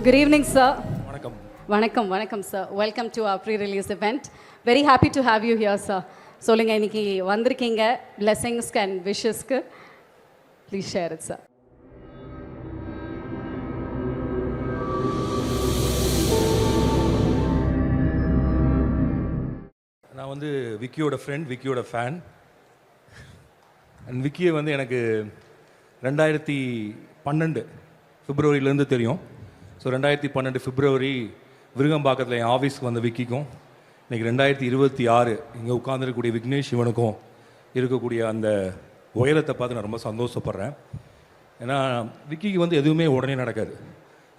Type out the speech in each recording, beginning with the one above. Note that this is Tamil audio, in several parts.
Good evening, sir. வணக்கம். வணக்கம் sir. Welcome to our pre-release event. Very happy to have you here, sir. சொல்லுங்க இன்னைக்கு வந்திருக்கீங்க blessings and wishesக்கு. Please share it, sir. நான் வந்து விக்கியோட ஃப்ரெண்ட், விக்கியோட ஃபேன். அண்ட் விக்கியை வந்து எனக்கு 2012 பிப்ரவரியிலேருந்து தெரியும். ஸோ 2012 பிப்ரவரி விருகம்பாக்கத்தில் என் ஆஃபீஸ்க்கு வந்த விக்கிக்கும் இன்றைக்கி 2026 இங்கே உட்காந்துருக்கக்கூடிய விக்னேஷ் சிவனுக்கும் இருக்கக்கூடிய அந்த உயரத்தை பார்த்து நான் ரொம்ப சந்தோஷப்படுறேன். ஏன்னா விக்கிக்கு வந்து எதுவுமே உடனே நடக்காது.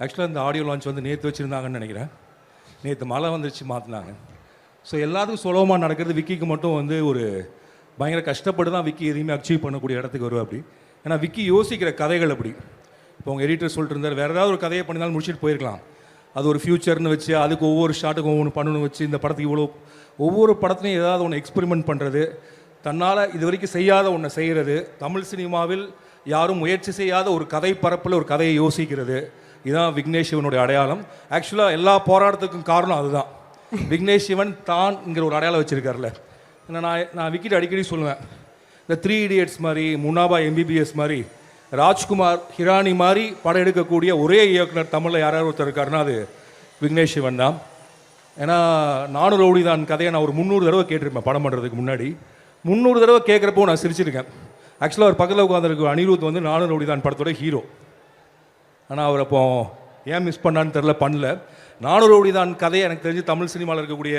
ஆக்சுவலாக இந்த ஆடியோ லான்ச் வந்து நேற்று வச்சுருந்தாங்கன்னு நினைக்கிறேன். நேற்று மழை வந்துருச்சு மாற்றினாங்க. ஸோ எல்லாத்துக்கும் சுலபமாக நடக்கிறது, விக்கிக்கு மட்டும் வந்து ஒரு பயங்கர கஷ்டப்பட்டு தான் விக்கி எதையுமே அச்சீவ் பண்ணக்கூடிய இடத்துக்கு வரும் அப்படி. ஏன்னா விக்கி யோசிக்கிற கதைகள் அப்படி. இப்போ உங்கள் எடிட்டர் சொல்லிட்டு இருந்தார், வேறு ஏதாவது ஒரு கதையை பண்ணினாலும் முடிச்சுட்டு போயிருக்கலாம். அது ஒரு ஃப்யூச்சர்னு வச்சு அதுக்கு ஒவ்வொரு ஷாட்டுக்கும் ஒவ்வொன்று பண்ணணும் வச்சு இந்த படத்துக்கு இவ்வளோ ஒவ்வொரு படத்துலையும் ஏதாவது ஒன்று எக்ஸ்பெரிமெண்ட் பண்ணுறது, தன்னால் இது வரைக்கும் செய்யாத ஒன்றை செய்கிறது, தமிழ் சினிமாவில் யாரும் முயற்சி செய்யாத ஒரு கதை பரப்பில் ஒரு கதையை யோசிக்கிறது, இதுதான் விக்னேஷ் சிவனுடைய அடையாளம். ஆக்சுவலாக எல்லா போராட்டத்துக்கும் காரணம் அதுதான். விக்னேஷ் சிவன் தான்ங்கிற ஒரு அடையாளம் வச்சுருக்காருல. நான் விக்கிட்ட அடிக்கடி சொல்லுவேன், இந்த 3 Idiots மாதிரி, முன்னாபா எம்பிபிஎஸ் மாதிரி, ராஜ்குமார் ஹிரானி மாதிரி படம் எடுக்கக்கூடிய ஒரே இயக்குனர் தமிழில் யாராவது ஒருத்தர் இருக்காருன்னா அது விக்னேஷ் சிவன் தான். ஏன்னா நானும் ரவுடி தான் கதையை நான் ஒரு 300 தடவை கேட்டிருப்பேன் படம் பண்ணுறதுக்கு முன்னாடி. 300 தடவை கேட்குறப்போ நான் சிரிச்சிருக்கேன். ஆக்சுவலாக அவர் பக்கத்தில் உட்காந்துருக்கு அனிருத் வந்து நானும் ரவுடி தான் படத்தோட ஹீரோ. ஆனால் அவர் அப்போ ஏன் மிஸ் பண்ணான்னு தெரில, பண்ணல. நானும் ரவுடி தான் கதையை எனக்கு தெரிஞ்சு தமிழ் சினிமாவில் இருக்கக்கூடிய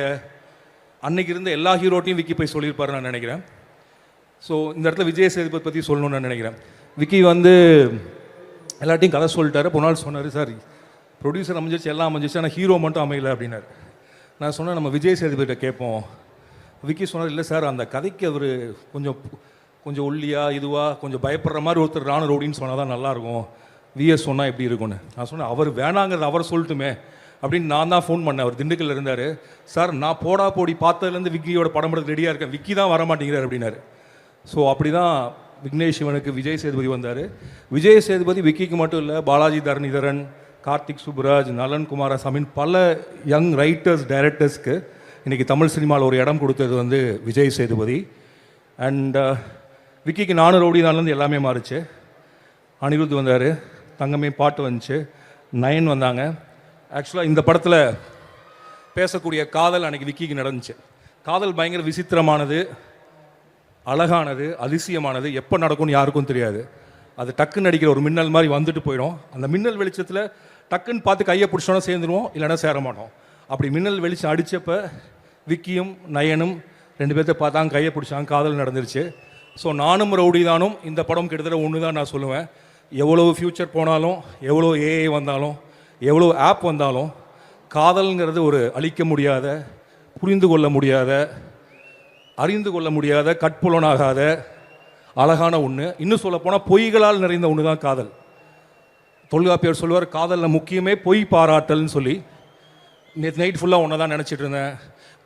அன்னைக்கு இருந்த எல்லா ஹீரோட்டையும் விக்கி போய் சொல்லியிருப்பாரு நான் நினைக்கிறேன். ஸோ இந்த இடத்துல விஜய் சேதுபதி பற்றி சொல்லணும்னு நான் நினைக்கிறேன். விக்கி வந்து எல்லாத்தையும் கதை சொல்லிட்டாரு. ஒரு நாள் சொன்னார், சார் ப்ரொடியூசர் அமைஞ்சிச்சு, எல்லாம் அமைஞ்சிச்சு, ஆனால் ஹீரோ மட்டும் அமையலை அப்படின்னாரு. நான் சொன்னேன், நம்ம விஜய் சேதுபதிட்ட கேட்போம். விக்கி சொன்னார், இல்லை சார் அந்த கதைக்கு அவர் கொஞ்சம் ஒல்லியாக இதுவாக கொஞ்சம் பயப்படுற மாதிரி ஒருத்தர் ராணு ரவுடின்னு சொன்னால் தான் நல்லாயிருக்கும், விஎஸ் சொன்னால் எப்படி இருக்கும்னு. நான் சொன்னேன், அவர் வேணாங்கிறது அவர் சொல்லட்டுமே அப்படின்னு நான் தான் ஃபோன் பண்ணேன். அவர் திண்டுக்கல்ல இருந்தார். சார் நான் போடா போடி பார்த்ததுலேருந்து விக்கியோட படம் படத்துக்கு ரெடியாக இருக்கேன், விக்கி தான் வரமாட்டேங்கிறார் அப்படின்னாரு. ஸோ அப்படி தான் விக்னேஷ் சிவனுக்கு விஜய் சேதுபதி வந்தார். விஜய் சேதுபதி விக்கிக்கு மட்டும் இல்லை, பாலாஜி தரணிதரன், கார்த்திக் சுப்புராஜ், நலன் குமாரசாமின் பல யங் ரைட்டர்ஸ் டைரக்டர்ஸ்க்கு இன்றைக்கி தமிழ் சினிமாவில் ஒரு இடம் கொடுத்தது வந்து விஜய் சேதுபதி. அண்ட் விக்கிக்கு நானும் ரவுடி நான்லேருந்து எல்லாமே மாறிச்சு. அனிருத் வந்தார், தங்கமே பாட்டு வந்துச்சு, நயன் வந்தாங்க. ஆக்சுவலாக இந்த படத்தில் பேசக்கூடிய காதல் அன்றைக்கி விக்கிக்கு நடந்துச்சு. காதல் பயங்கர விசித்திரமானது, அழகானது, அதிசயமானது. எப்போ நடக்கும்னு யாருக்கும் தெரியாது. அது டக்குன்னு அடிக்கிற ஒரு மின்னல் மாதிரி வந்துட்டு போயிடும். அந்த மின்னல் வெளிச்சத்தில் டக்குன்னு பார்த்து கையை பிடிச்சோன்னா சேர்ந்துருவோம், இல்லைன்னா சேர மாட்டோம். அப்படி மின்னல் வெளிச்சம் அடித்தப்போ விக்கியும் நயனும் 2 பேர்த்த பார்த்தாங்க, கையை பிடிச்சாங்க, காதல் நடந்துருச்சு. ஸோ நானும் ரவுடி தானும் இந்த படம் கிட்டத்தட்ட ஒன்று தான் நான் சொல்லுவேன். எவ்வளோ ஃப்யூச்சர் போனாலும், எவ்வளோ ஏஐ வந்தாலும், எவ்வளோ ஆப் வந்தாலும், காதல்ங்கிறது ஒரு அழிக்க முடியாத, புரிந்து கொள்ள முடியாத, அறிந்து கொள்ள முடியாத, கட்புலனாகாத அழகான ஒன்று. இன்னும் சொல்லப்போனால் பொய்களால் நிறைந்த ஒன்று தான் காதல். தொல்காப்பியர் சொல்லுவார், காதலில் முக்கியமே பொய் பாராட்டல்னு சொல்லி. நேற்று நைட் ஃபுல்லாக ஒன்றை தான் நினச்சிட்டு இருந்தேன்,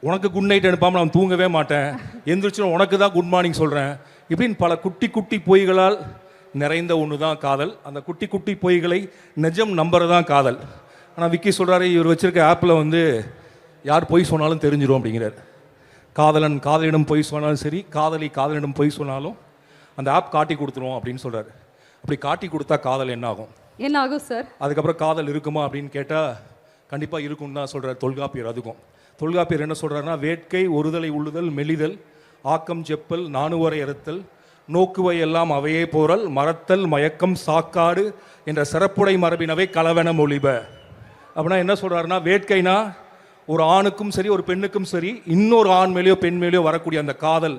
உனக்கு குட் நைட் அனுப்பாமல் நான் தூங்கவே மாட்டேன், எந்திரிச்சு உனக்கு தான் குட் மார்னிங் சொல்கிறேன், இப்படின்னு பல குட்டி குட்டி பொய்களால் நிறைந்த ஒன்று தான் காதல். அந்த குட்டி குட்டி பொய்களை நிஜம் நம்புறது தான் காதல். ஆனால் விக்கி சொல்கிறாரு, இவர் வச்சுருக்க ஆப்பில் வந்து யார் பொய் சொன்னாலும் தெரிஞ்சிடும் அப்படிங்கிறார். காதலன் காதலிடம் பொய் சொன்னாலும் சரி, காதலி காதலிடம் பொய் சொன்னாலும் அந்த ஆப் காட்டி கொடுத்துருவோம் அப்படின்னு சொல்கிறாரு. அப்படி காட்டி கொடுத்தா காதல் என்ன ஆகும் சார்? அதுக்கப்புறம் காதல் இருக்குமா அப்படின்னு கேட்டால் கண்டிப்பாக இருக்கும்னு தான் சொல்கிறார் தொல்காப்பியர். அதுக்கும் தொல்காப்பியர் என்ன சொல்கிறாருன்னா, வேட்கை ஒருதலை உள்ளுதல் மெலிதல் ஆக்கம் செப்பல் நாணுவரை அறுத்தல் நோக்குவை எல்லாம் அவையே போரல் மறத்தல் மயக்கம் சாக்காடு என்ற சிறப்புடை மரபினவை கலவென மொழிப. அப்படின்னா என்ன சொல்கிறாருன்னா, வேட்கைனா ஒரு ஆணுக்கும் சரி ஒரு பெண்ணுக்கும் சரி இன்னொரு ஆண் மேலேயோ பெண் மேலேயோ வரக்கூடிய அந்த காதல்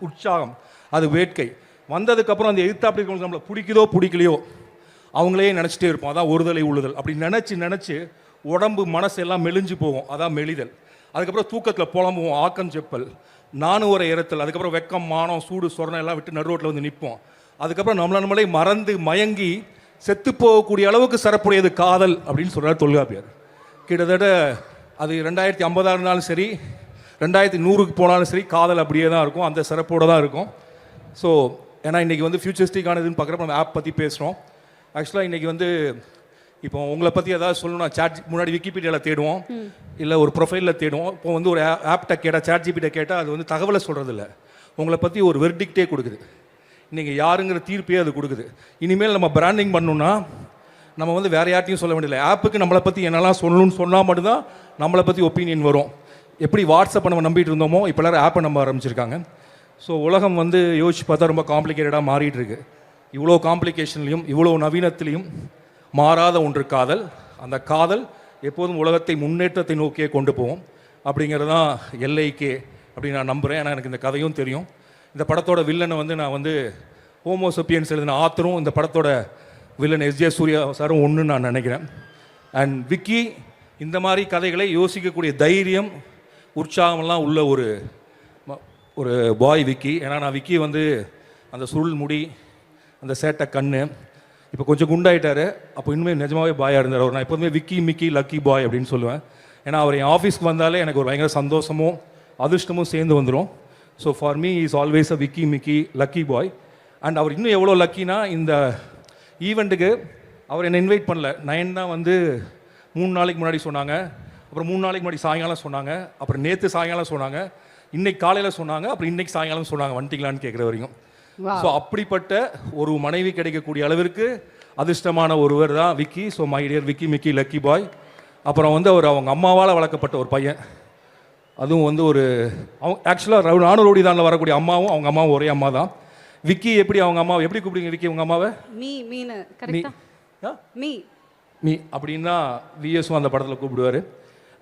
உற்சாகம், அது வேட்கை. வந்ததுக்கப்புறம் அந்த எதிர்த்தாப்படி இருக்கவங்களுக்கு நம்மளை பிடிக்குதோ பிடிக்கலையோ அவங்களே நினச்சிட்டே இருப்போம், அதான் ஒருதலை உள்ளுதல். அப்படி நினச்சி உடம்பு மனசு எல்லாம் மெலிஞ்சு போகும், அதான் மெலிதல். அதுக்கப்புறம் தூக்கத்தில் புலம்புவோம், ஆக்கம் செப்பல், நாணுவரை இறத்தல். அதுக்கப்புறம் வெக்கம் மானம் சூடு சொரணம் எல்லாம் விட்டு நடு ரோட்டில் வந்து நிற்போம். அதுக்கப்புறம் நம்மளை மறந்து மயங்கி செத்து போகக்கூடிய அளவுக்கு சிறப்புடையது காதல் அப்படின்னு சொல்கிறார் தொல்காப்பியர். கிட்டத்தட்ட அது 2050 இருந்தாலும் சரி, 2100க்கு போனாலும் சரி, காதல் அப்படியே தான் இருக்கும், அந்த சிறப்போடு தான் இருக்கும். ஸோ ஏன்னா இன்றைக்கி வந்து ஃபியூச்சரிஸ்டிக்கானதுன்னு பார்க்குறப்ப நம்ம ஆப் பற்றி பேசுகிறோம். ஆக்சுவலாக இன்றைக்கி வந்து இப்போ உங்களை பற்றி ஏதாவது சொல்லணும்னா முன்னாடி விக்கிபீடியாவில் தேடுவோம், இல்லை ஒரு ப்ரொஃபைலில் தேடுவோம். இப்போ வந்து ஒரு ஆப்ட கேட்டால் ChatGPT கேட்டால் அது வந்து தகவலை சொல்கிறது இல்லை, உங்களை பற்றி ஒரு வெர்டிக்டே கொடுக்குது. நீங்கள் யாருங்கிற தீர்ப்பே அது கொடுக்குது. இனிமேல் நம்ம பிராண்டிங் பண்ணணும்னா நம்ம வந்து வேறு யார்ட்டையும் சொல்ல வேண்டியதில்லை, ஆப்புக்கு நம்மளை பற்றி என்னெல்லாம் சொல்லணும்னு சொன்னால் மட்டும்தான் நம்மளை பற்றி ஒப்பீனியன் வரும். எப்படி வாட்ஸ்அப்பை நம்ம நம்பிட்டு இருந்தோமோ இப்போ எல்லாரும் ஆப்பை நம்ப ஆரம்பிச்சிருக்காங்க. ஸோ உலகம் வந்து யோசிச்சு பார்த்தா ரொம்ப காம்ப்ளிகேட்டடாக மாறிட்டு இருக்கு. இவ்வளோ காம்ப்ளிகேஷன்லையும் இவ்வளோ நவீனத்திலையும் மாறாத ஒன்று காதல். அந்த காதல் எப்போதும் உலகத்தை முன்னேற்றத்தை நோக்கியே கொண்டு போவோம். அப்படிங்கிறது தான் எல்ஐகே அப்படின்னு நான் நம்புகிறேன். ஏன்னா எனக்கு இந்த கதையும் தெரியும். இந்த படத்தோட வில்லனை வந்து நான் வந்து ஹோமோசெப்பியன்ஸ் எழுதின ஆத்தரும் இந்த படத்தோட வில்லன் எஸ்ஜே சூர்யா சாரும் ஒன்றுன்னு நான் நினைக்கிறேன். அண்ட் விக்கி இந்த மாதிரி கதைகளை யோசிக்கக்கூடிய தைரியம் உற்சாகமெல்லாம் உள்ள ஒரு பாய் விக்கி. ஏன்னா நான் விக்கி வந்து அந்த சுருள் முடி, அந்த சேட்டை கண்ணு, இப்போ கொஞ்சம் குண்டாயிட்டார். அப்போ இன்னுமே நிஜமாவே பாயாக இருந்தார் அவர். நான் எப்போதுமே விக்கி மிக்கி லக்கி பாய் அப்படின்னு சொல்லுவேன். ஏன்னா அவர் என் ஆஃபீஸ்க்கு வந்தாலே எனக்கு ஒரு பயங்கர சந்தோஷமும் அதிர்ஷ்டமும் சேர்ந்து வந்துடும். So for me is always a Vicky micky lucky boy. And அவர் இன்னும் எவ்வளோ லக்கினா, இந்த ஈவெண்ட்டுக்கு அவர் என்னை இன்வைட் பண்ணல. நயன் தான் வந்து 3 நாளைக்கு முன்னாடி சொன்னாங்க, அப்புறம் 3 நாளைக்கு முன்னாடி சாயங்காலம் சொன்னாங்க, அப்புறம் நேற்று சாயங்காலம் சொன்னாங்க, இன்னைக்கு காலையில் சொன்னாங்க, அப்புறம் இன்னைக்கு சாயங்காலம் சொன்னாங்க வந்துட்டீங்களான்னு கேட்குற வரைக்கும். ஸோ அப்படிப்பட்ட ஒரு மனைவி கிடைக்கக்கூடிய அளவிற்கு அதிர்ஷ்டமான ஒருவர் தான் Vicky. So my dear Vicky micky lucky boy. அப்புறம் வந்து அவங்க அம்மாவால் வளர்க்கப்பட்ட ஒரு பையன். அதுவும் வந்து அவங்க ஆக்சுவலாக நானும் ரவுடி தானில் வரக்கூடிய அம்மாவும் அவங்க அம்மாவும் ஒரே அம்மா தான். விக்கி எப்படி அவங்க அம்மாவை எப்படி கூப்பிடுங்க விக்கி உங்கள் அம்மாவை? மீ அப்படின்னு தான் விஎஸும் அந்த படத்தில் கூப்பிடுவார்.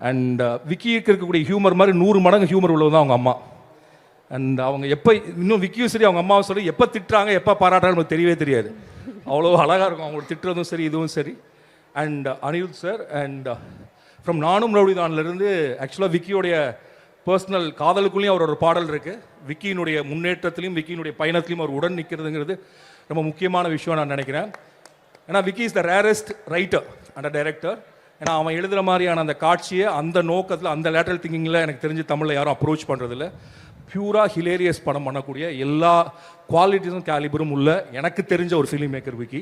அண்ட் விக்கிக்கு இருக்கக்கூடிய ஹியூமர் மாதிரி 100 மடங்கு ஹியூமர் உள்ளது தான் அவங்க அம்மா. அண்ட் அவங்க எப்போ இன்னும் விக்கியும் சரி அவங்க அம்மாவும் சரி எப்போ திட்டுறாங்க எப்போ பாராட்டுறாங்க நமக்கு தெரியவே தெரியாது. அவ்வளோ அழகாக இருக்கும் அவங்களோட திட்டுறதும் சரி இதுவும் சரி. And Anirudh sir and from நானும் ரவுடிதான்லேருந்து ஆக்சுவலாக விக்கியோடைய பர்சனல் காதலுக்குள்ளேயும் அவரோட பாடல் இருக்குது. விக்கியினுடைய முன்னேற்றத்திலையும் விக்கியினுடைய பயணத்திலையும் அவர் உடன் நிற்கிறதுங்கிறது ரொம்ப முக்கியமான விஷயம் நான் நினைக்கிறேன். ஏன்னா Vicky is the rarest writer and director. ஏன்னா அவன் எழுதுகிற மாதிரியான அந்த காட்சியை அந்த நோக்கத்தில் அந்த லேட்டரல் திங்கிங்கில் எனக்கு தெரிஞ்சு தமிழில் யாரும் அப்ரோச் பண்ணுறதில்ல. பியூராக ஹிலேரியஸ் படம் பண்ணக்கூடிய எல்லா குவாலிட்டிஸும் கேலிபரும் உள்ள எனக்கு தெரிஞ்ச ஒரு film maker Vicky.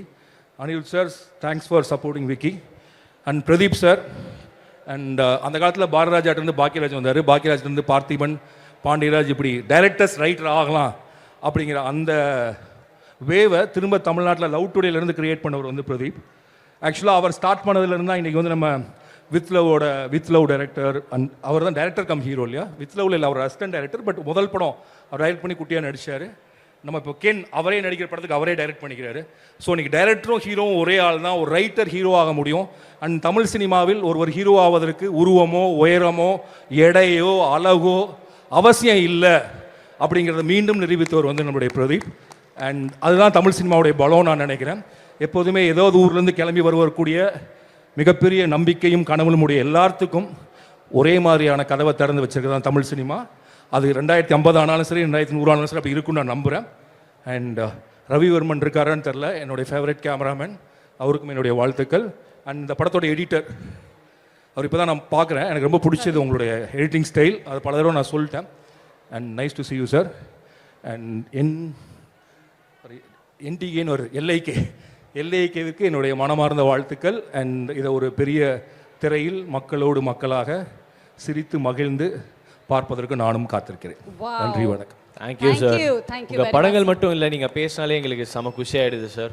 Anirudh sir thanks for supporting Vicky. And Pradeep sir and அந்த காலத்தில் பாரதிராஜாட்டிருந்து பாக்கியராஜ் வந்தார், பாக்கியராஜ்லேருந்து பார்த்திபன், பாண்டியராஜ், இப்படி டைரக்டர்ஸ் ரைட்டர் ஆகலாம் அப்படிங்கிற அந்த வேவை திரும்ப தமிழ்நாட்டில் லவ் டுடேலேருந்து கிரியேட் பண்ணவர் வந்து பிரதீப். ஆக்சுவலாக அவர் ஸ்டார்ட் பண்ணதுலேருந்து தான் இன்றைக்கி வந்து நம்ம வித் லவ் டைரக்டர். அண்ட் அவர் தான் டைரக்டர் கம் ஹீரோ இல்லையா? வித் லவ்ல இல்லை, அவர் அசிஸ்டன்ட் டைரக்டர். பட் முதல் படம் அவர் டைரக்ட் பண்ணி குட்டியாக நடிச்சார். நம்ம இப்போ அவரே நடிக்கிற படத்துக்கு அவரே டைரக்ட் பண்ணிக்கிறாரு. ஸோ இன்றைக்கி டைரக்டரும் ஹீரோவும் ஒரே ஆள் தான். ஒரு ரைட்டர் ஹீரோ ஆக முடியும். அண்ட் தமிழ் சினிமாவில் ஒருவர் ஹீரோ ஆவதற்கு உருவமோ உயரமோ எடையோ அழகோ அவசியம் இல்லை அப்படிங்கிறத மீண்டும் நிரூபித்தவர் வந்து நம்முடைய பிரதீப். அண்ட் அதுதான் தமிழ் சினிமாவுடைய பலம் நான் நினைக்கிறேன். எப்போதுமே ஏதாவது ஊர்லேருந்து கிளம்பி வருவக்கூடிய மிகப்பெரிய நம்பிக்கையும் கனவுலும் உடைய எல்லாத்துக்கும் ஒரே மாதிரியான கதவை திறந்து வச்சிருக்கிறது தான் தமிழ் சினிமா. அது 2050 ஆனாலும் சரி 2100 ஆனாலும் சரி அப்படி இருக்குன்னு நான் நம்புகிறேன். அண்ட் ரவிவர்மன் இருக்காரான்னு தெரில, என்னுடைய ஃபேவரட் கேமராமேன், அவருக்கும் என்னுடைய வாழ்த்துக்கள். அண்ட் இந்த படத்தோட எடிட்டர் அவர் இப்போ தான் நான் பார்க்குறேன், எனக்கு ரொம்ப பிடிச்சது உங்களுடைய எடிட்டிங் ஸ்டைல். அது பல தடவை நான் சொல்லிட்டேன். And nice to see you sir. And என்டிகேன்னு ஒரு எல்ஐகேவிற்கு என்னுடைய மனமார்ந்த வாழ்த்துக்கள். அண்ட் இதை ஒரு பெரிய திரையில் மக்களோடு மக்களாக சிரித்து மகிழ்ந்து பார்ப்பதற்கு நானும் காத்திருக்கிறேன். நன்றி, வணக்கம். Thank you sir. உங்கள் படங்கள் மட்டும் இல்லை, நீங்கள் பேசினாலே எங்களுக்கு செம குஷி ஆகிடுது சார்.